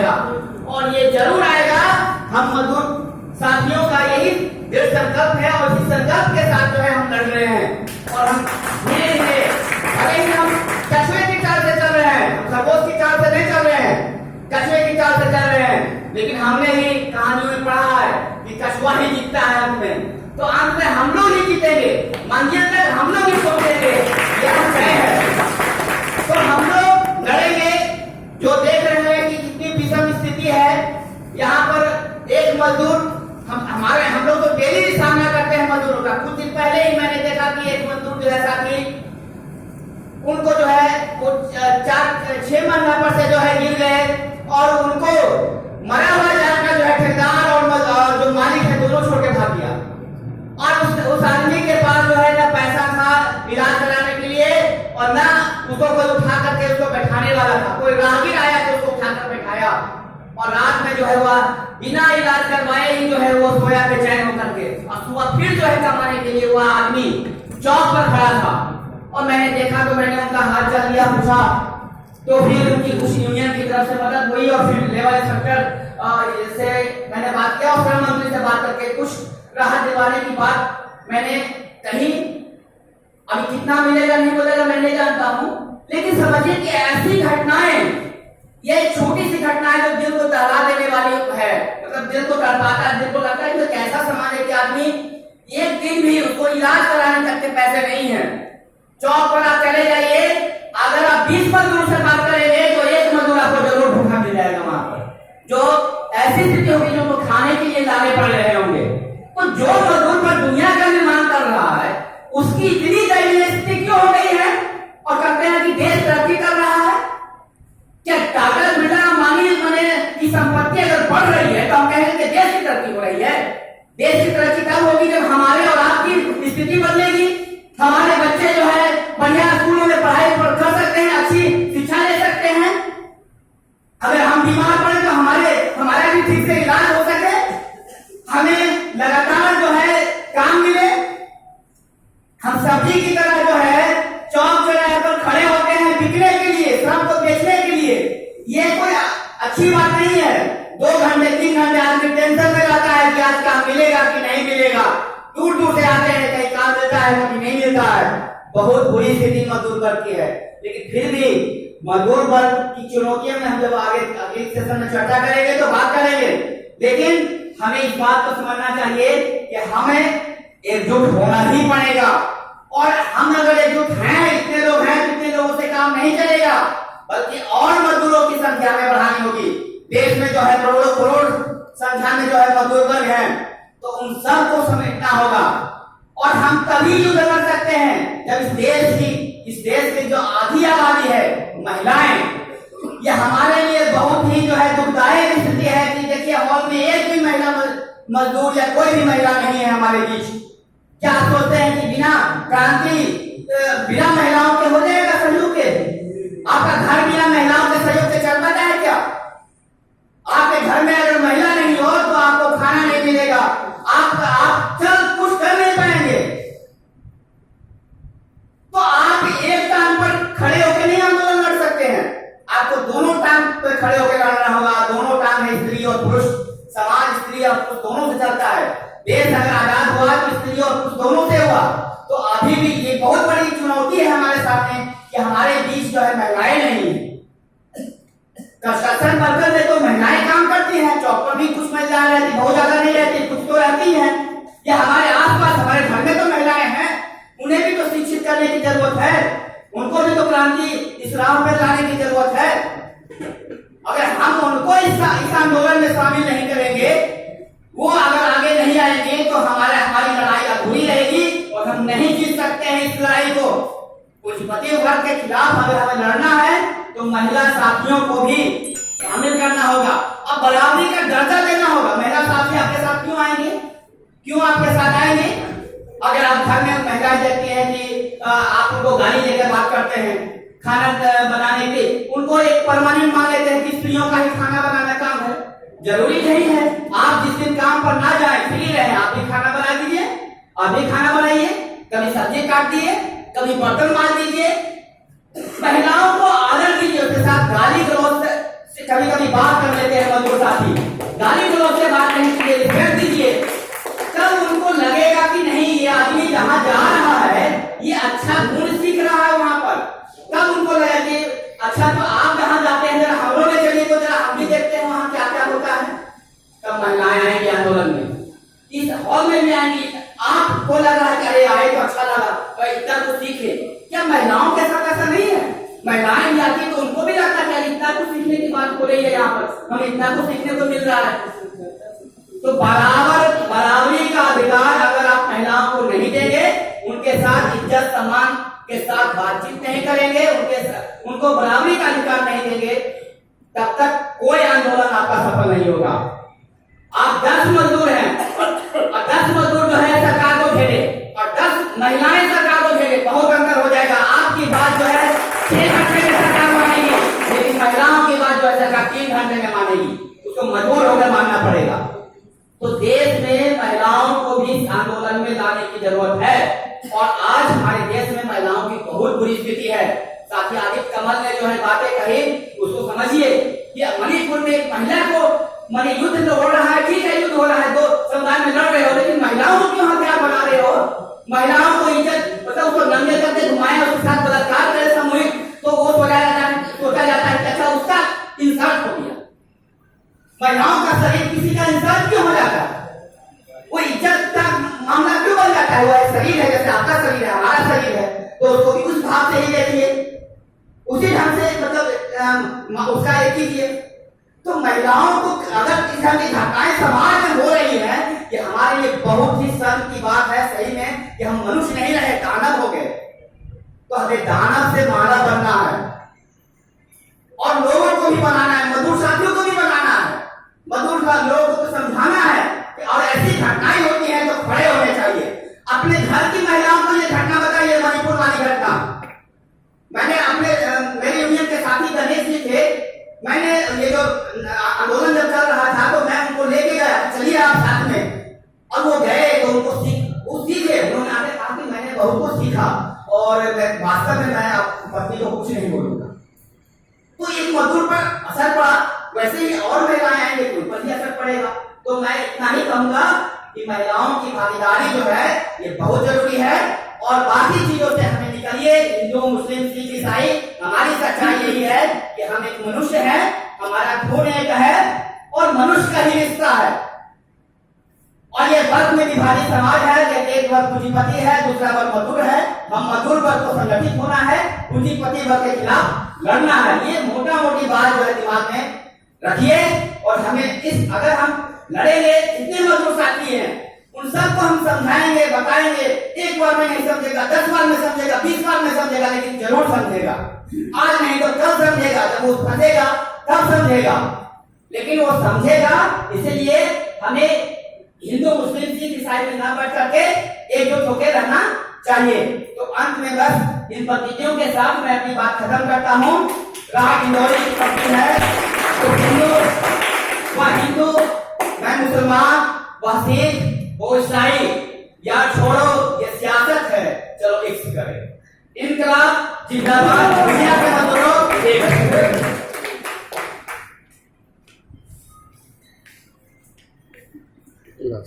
आएगा, और ये जरूर आएगा। हम मजदूर साथियों का यही दृढ़ संकल्प है और इस संकल्प के साथ जो है हम लड़ रहे हैं। और हम धीरे धीरे, अरे हम कछुए की चाल से चल रहे हैं, खरगोश की चाल से नहीं चल रहे हैं, कछुए की चाल से चल रहे हैं। लेकिन हमने ही कहानियों में पढ़ा है कि कछुआ ही जीतता है अंत में, तो अंत में हम लोग ही जीतेंगे, मंजिल तक हम लोग ही पहुंचेंगे, यह तय है। तो हम लोग लड़ेंगे। जो देख रहे हैं कि कितनी विषम स्थिति है यहाँ पर, एक मजदूर हम लोग तो डेली सामना करते हैं मजदूरों का। कुछ दिन पहले ही मैंने देखा कि एक मजदूर जो है साथी, उनको जो है वो 4-6 महीना पर से जो है गिर गए और उनको मरा हुआ जानकर जो है ठेकेदार और जो मालिक है दोनों छोड़ के भाग गया। और उस आदमी के पास जो है ना पैसा था इलाज कराने के लिए, और ना उसको कोई उठा करके उसको बैठाने वाला था। कोई राहगीर आया तो उसको उठाकर बैठाया, और रात में जो है वह बिना इलाज करवाए ही जो है वो सोया बेचैन होकर के, और सुबह फिर जो है कमाने के लिए वह आदमी चौक पर खड़ा था। और मैंने देखा तो मैंने उनका हाथ चल लिया, पूछा, तो फिर उनकी उस यूनियन की तरफ से मदद हुई, और फिर लेवल इंस्पेक्टर से मैंने बात किया और श्रम मंत्री से बात करके कुछ राहत दिलाने की बात मैंने कही। अभी कितना मिलेगा नहीं मिलेगा मैं नहीं जानता हूँ, लेकिन समझिए कि ऐसी घटनाएं, ये छोटी सी घटना है जो दिल को दहला देने वाली है, मतलब दिल को तड़पाता है, दिल को लगता है कि कैसा समाज है कि आदमी एक दिन भी उसको इलाज कराने तक के पैसे नहीं है। चौक पर आप चले जाइए, अगर आप 20 मजदूर से बात करेंगे तो एक मजदूर आपको जरूर धोखा मिल जाएगा वहां पर, जो ऐसी स्थिति होगी जो उनको खाने के लिए लाने पड़ रहे होंगे। तो जो मजदूर पर दुनिया का निर्माण कर रहा है उसकी इतनी दयनीय स्थिति क्यों हो गई है? और कहते हैं कि देश तरक्की कर रहा है। क्या टाटा बिरला अंबानी की संपत्ति अगर बढ़ रही है तो हम कहेंगे कि देश की तरक्की हो रही है? देश की तरक्की तब होगी जब हमारे और आपकी स्थिति बदलेगी, हमारे बच्चे जो है बढ़िया स्कूलों में पढ़ाई कर सकते हैं, अच्छी शिक्षा ले सकते हैं। अगर हम बीमार पड़े तो हमारा भी ठीक से इलाज हो सके, हमें लगातार जो है काम मिले। हम सब्जी की तरह जो है चौक चौराहे पर खड़े होते हैं बिकने के लिए, श्रम को बेचने के लिए। ये कोई अच्छी बात नहीं है। 2 घंटे 3 घंटे आदमी टेंशन में रहता है कि आज काम मिलेगा कि नहीं मिलेगा। दूर दूर से आते हैं, कहीं काम मिलता है कहीं नहीं मिलता है। बहुत बुरी स्थिति मजदूर वर्ग की है। लेकिन फिर भी मजदूर वर्ग की चुनौतियों में हम जब आगे अगले सेशन में चर्चा करेंगे तो बात करेंगे। लेकिन हमें इस बात को समझना चाहिए कि हमें एकजुट होना ही पड़ेगा, और हम अगर एकजुट हैं, इतने लोग हैं, इतने लोगों से काम नहीं चलेगा, बल्कि और मजदूरों की संख्या में बढ़ानी होगी। देश में जो है करोड़ों करोड़ संख्या में जो है मजदूर वर्ग है, तो उन सबको समेटना होगा। और हम तभी युद्ध कर सकते हैं जब इस देश की जो आधी आबादी है महिलाएं, ये हमारे लिए बहुत ही जो है दुखदायक स्थिति है कि देखिए हॉल में एक भी महिला मजदूर या कोई भी महिला नहीं है हमारे बीच। क्या सोचते हैं कि बिना क्रांति बिना महिलाओं के हो जाएगा सहयोग के? आपका घर बिना महिलाओं के सहयोग से चल पाता है क्या? आपके घर में अगर महिला नहीं हो तो आपको खाना नहीं मिलेगा, आप चल कुछ कर नहीं पाएंगे। तो आप एक टांग पर खड़े होकर नहीं आंदोलन लड़ सकते हैं, आपको दोनों टांग पर खड़े होकर लड़ना होगा। दोनों टांग है स्त्री और पुरुष, समाज स्त्री और पुरुष दोनों से चलता है। देश अगर आजाद हुआ तो स्त्री और पुरुष दोनों से हुआ। तो अभी भी ये बहुत बड़ी चुनौती है हमारे सामने कि हमारे बीच जो है महिलाएं नहीं है। कंस्ट्रक्शन वर्कर में तो महिलाएं काम करती हैं, चौक पर भी कुछ महिलाएं रहती, बहुत ज्यादा नहीं रहती, कुछ तो रहती हैं। या हमारे आसपास हमारे घर में तो महिलाएं हैं, उन्हें भी तो शिक्षित करने की जरूरत है, उनको भी तो क्रांति इस राह पर लाने की जरूरत है। अगर हम उनको इस आंदोलन में शामिल नहीं करेंगे, वो अगर आगे नहीं आएंगे तो हमारी लड़ाई अधूरी रहेगी और हम नहीं जीत सकते हैं इस लड़ाई को। पूंजीपति वर्ग के खिलाफ अगर हमें लड़ना है तो महिला साथियों को भी शामिल करना होगा। अब बराबरी का दर्जा देना होगा। महिला साथी आपके साथ क्यों आएंगे? क्यों आपके साथ आएंगे? अगर आप घर में महिलाएं देखती हैं कि आप उनको गाड़ी लेकर बात करते हैं खाना बनाने के, उनको एक परमानेंट मान लेते हैं कि स्त्रियों का ही खाना बनाना काम है। जरूरी नहीं है। आप जिस दिन काम पर ना जाए, फ्री रहे, आप भी खाना बना दीजिए, आप भी खाना बनाइए, कभी सब्जी काट दिए, कभी बर्तन मार दीजिए। महिलाओं को आदर दीजिए, उसके साथ गाली गलौज कभी कभी बात कर लेते हैं मजदूर साथी, गाली गलौज से बात नहीं कीजिए, रिस्पेक्ट दीजिए, तब उनको लगेगा कि नहीं ये आदमी जहां जा रहा है ये अच्छा गुण सीख रहा है वहां पर, तब उनको लगेगा कि अच्छा तो आप जहां जाते हैं जरा हम लोग चलिए तो जरा हम भी देखते हैं वहां क्या क्या होता है। तब महिलाएं आएंगी आंदोलन में, इस हॉल में भी आएंगी, आपको लग रहा है कि अरे आए तो अच्छा लगा तो इतना कुछ सीखे, क्या महिलाओं के साथ ऐसा नहीं है? महिलाएं भी आती तो उनको भी लगता है इतना कुछ सीखने की बात हो रही है, यहाँ पर हमें इतना कुछ सीखने को मिल रहा है। तो बराबरी का अधिकार अगर आप महिलाओं को नहीं देंगे, उनके साथ इज्जत सम्मान के साथ बातचीत नहीं करेंगे, उनको बराबरी का अधिकार नहीं देंगे, तब तक कोई आंदोलन आपका सफल नहीं होगा। आप 10 मजदूर हैं और 10 मजदूर जो है सरकार को घेरे और 10 महिलाएं सरकार को घेरे, बहुत अंतर हो जाएगा। आपकी बात जो है 6 घंटे में सरकार मानेगी, लेकिन महिलाओं की बात जो है सरकार 3 घंटे में मानेगी, उसको मजबूर होकर मानना पड़ेगा। तो देश में महिलाओं को भी इस आंदोलन में लाने की जरूरत है और आज हमारे देश में महिलाओं की बहुत बुरी स्थिति है। साथी आदित्य कमल ने जो है बातें कही उसको समझिए कि मणिपुर में एक महिला को माने युद्ध तो हो रहा है, ठीक है युद्ध हो रहा है, तो समुदाय में लड़ रहे हो, लेकिन महिलाओं को क्यों हथियार बना रहे हो? महिलाओं को इज्जत मतलब उसको नंगे करके घुमाए, उसके साथ बलात्कार करे सामूहिक, तो वो सोचा जाता है कि अच्छा उसका इंसल्ट हो गया। महिलाओं का शरीर किसी का इंसल्ट क्यों हो जाता है? वो इज्जत का मामला क्यों बन जाता है? वो शरीर है, जैसे आपका शरीर है, हमारा शरीर है, तो उसको भी उस भाव से ही देखिए, उसी ढंग से मतलब उसका एक कीजिए। तो महिलाओं को अगर इस तरह की घटनाएं समाज में हो रही है, कि हमारे लिए बहुत ही शर्म की बात है सही में कि हम मनुष्य नहीं रहे, दानव हो गए। तो हमें दानव से मानव बनना है और लोगों को भी बनाना है, मजदूर साथियों को भी बनाना है, मजदूर लोगों को समझाना है कि और ऐसी घटनाएं होती हैं तो खड़े होने चाहिए। अपने घर की महिलाओं को ये घटना बताइए, मणिपुर वाली घटना। मैंने अपने मेरे यूनियन के साथी गणेश जी थे, मैंने ये जो आंदोलन जब चल रहा था तो मैं उनको लेके गया, चलिए आप साथ में, और वो गए तो उनको सीखे, उन्होंने आगे कहा कि मैंने बहुत कुछ सीखा और वास्तव में मैं पत्नी को कुछ नहीं बोलूंगा। तो एक मजदूर पर असर पड़ा, वैसे ही और महिलाएं आएंगे तो उन पर भी असर पड़ेगा। तो मैं इतना ही कहूंगा कि महिलाओं की भागीदारी जो है ये बहुत जरूरी है और बाकी चीजों से हमें निकलिए। हिंदू मुस्लिम सिख ईसाई, हमारी सच्चाई यही है कि हम एक मनुष्य है, हमारा खून एक है और मनुष्य का ही रिश्ता है। और ये वर्ग में विभाजित समाज है, जैसे एक वर्ग पूंजीपति है, दूसरा वर्ग मजदूर है। हम मजदूर वर्ग को संगठित होना है, पूंजीपति वर्ग के खिलाफ लड़ना है। ये मोटा मोटी बात जो है दिमाग में रखिए और हमें इस अगर हम लड़ेंगे, जितने मजदूर साथी हैं उन सबको हम समझाएंगे, बताएंगे। एक बार में नहीं समझेगा, 10 बार में समझेगा, 20 बार में समझेगा, लेकिन जरूर समझेगा। आज नहीं तो कल समझेगा, जब वो फंसेगा तब समझेगा, लेकिन वो समझेगा। इसलिए हमें हिंदू मुस्लिम सिख ईसाई में ना बैठ करके एकजुट होकर रहना चाहिए। तो अंत में बस इन प्रतिनिधियों के साथ मैं अपनी बात खत्म करता हूँ। राह इंदौरी की पत्नी है, तो हिंदू, मैं मुसलमान, वह सिख, वो ईसाई, या छोड़ो ये सियासत है, चलो एक से करें। इनकलाब जिंदाबाद, दुनिया के मजदूरों एक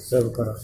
सब करो।